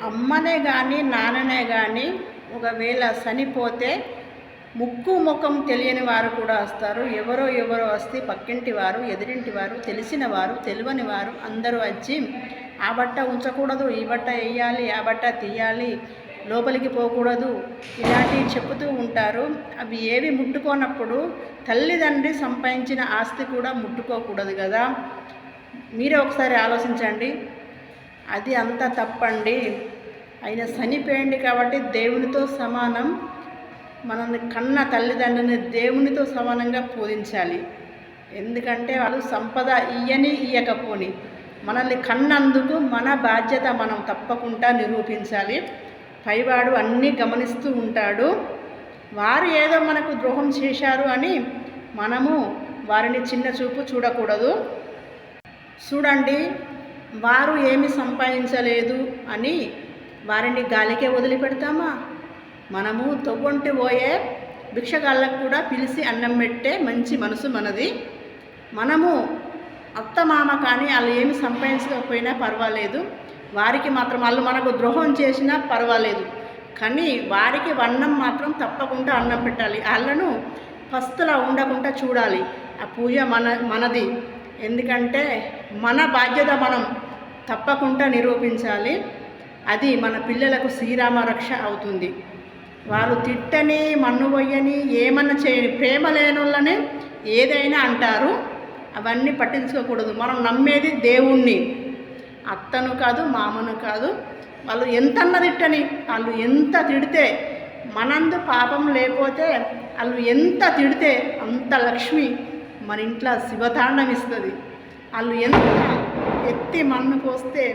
అమ్మనే కానీ నాన్ననే కానీ ఒకవేళ చనిపోతే ముక్కు ముఖం తెలియని వారు కూడా వస్తారు. ఎవరో వస్తే పక్కింటి వారు, ఎదురింటి వారు, తెలిసిన వారు, తెలియని వారు అందరూ వచ్చి ఆ బట్ట ఉంచకూడదు, ఈ బట్ట వేయాలి, ఆ బట్ట తీయాలి, లోపలికి పోకూడదు, ఇలాంటివి చెబుతూ ఉంటారు. అవి ఏవి ముట్టుకోనప్పుడు తల్లిదండ్రి సంపాదించిన ఆస్తి కూడా ముట్టుకోకూడదు కదా. మీరే ఒకసారి ఆలోచించండి. అది అంత తప్పండి. ఆయన చనిపోయింది కాబట్టి దేవునితో సమానం. మనల్ని కన్న తల్లిదండ్రులని దేవునితో సమానంగా పూజించాలి. ఎందుకంటే వాళ్ళు సంపద ఇయ్యకపోని మనల్ని కన్నందుకు మన బాధ్యత మనం తప్పకుండా నిరూపించాలి. పైవాడు అన్నీ గమనిస్తూ ఉంటాడు. వారు ఏదో మనకు ద్రోహం చేశారు అని మనము వారిని చిన్న చూపు చూడకూడదు. చూడండి, వారు ఏమి సంపాదించలేదు అని వారిని గాలికే వదిలిపెడతామా? మనము తొవ్వంటి పోయే భిక్షగాళ్ళకు కూడా పిలిచి అన్నం పెట్టే మంచి మనసు మనది. మనము అత్తమామ కానీ వాళ్ళు ఏమి సంపాదించకపోయినా పర్వాలేదు, వారికి మాత్రం వాళ్ళు మనకు ద్రోహం చేసినా పర్వాలేదు, కానీ వారికి అన్నం మాత్రం తప్పకుండా అన్నం పెట్టాలి. వాళ్ళను పస్తులా ఉండకుండా చూడాలి. ఆ పూజ మనది. ఎందుకంటే మన బాధ్యత మనం తప్పకుండా నిరూపించాలి. అది మన పిల్లలకు శ్రీరామ రక్ష అవుతుంది. వాళ్ళు తిట్టని, మన్ను పోయని, ఏమన్నా చేయని, ప్రేమ లేనోళ్ళనే ఏదైనా అంటారు. అవన్నీ పట్టించుకోకూడదు. మనం నమ్మేది దేవుణ్ణి, అత్తను కాదు, మామను కాదు. వాళ్ళు ఎంతన్నా తిట్టని, వాళ్ళు ఎంత తిడితే మనందు పాపం లేకపోతే వాళ్ళు ఎంత తిడితే అంత లక్ష్మి మన ఇంట్లో శివతాండం ఇస్తుంది. వాళ్ళు ఎంత ఎత్తి మన్ను పోస్తే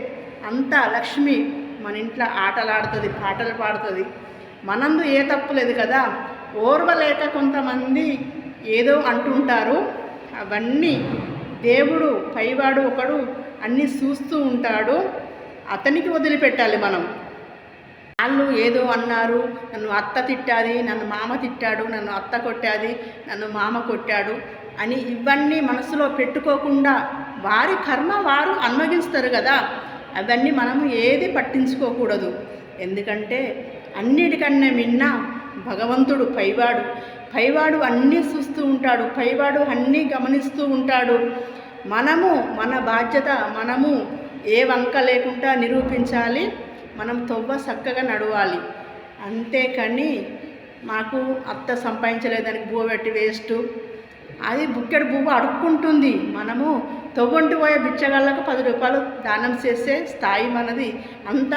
అంత లక్ష్మి మన ఇంట్లో ఆటలాడుతుంది, పాటలు పాడుతుంది. మనందు ఏ తప్పు లేదు కదా. ఓర్వలేక కొంతమంది ఏదో అంటుంటారు. అవన్నీ దేవుడు పైవాడు ఒకడు అన్నీ చూస్తూ ఉంటాడు. అతనికి వదిలిపెట్టాలి మనం. వాళ్ళు ఏదో అన్నారు, నన్ను అత్త తిట్టాది, నన్ను మామ తిట్టాడు, నన్ను అత్త కొట్టాది, నన్ను మామ కొట్టాడు అని ఇవన్నీ మనసులో పెట్టుకోకుండా వారి కర్మ వారు అనుభవిస్తారు కదా. అవన్నీ మనము ఏది పట్టించుకోకూడదు. ఎందుకంటే అన్నిటికన్నా మిన్న భగవంతుడు పైవాడు అన్నీ చూస్తూ ఉంటాడు, పైవాడు అన్నీ గమనిస్తూ ఉంటాడు. మనము మన బాధ్యత మనము ఏ వంక లేకుండా నిరూపించాలి. మనం తొవ్వ చక్కగా నడవాలి. అంతేకాని మాకు అత్త సంపాదించలేదానికి బువ్వ పెట్టి వేస్ట్, అది బుక్కెడు బువ్వ అడుక్కుంటుంది. మనము తొవ్వంటి పోయే బిచ్చగాళ్ళకు 10 రూపాయలు దానం చేసే స్థాయి మనది. అంత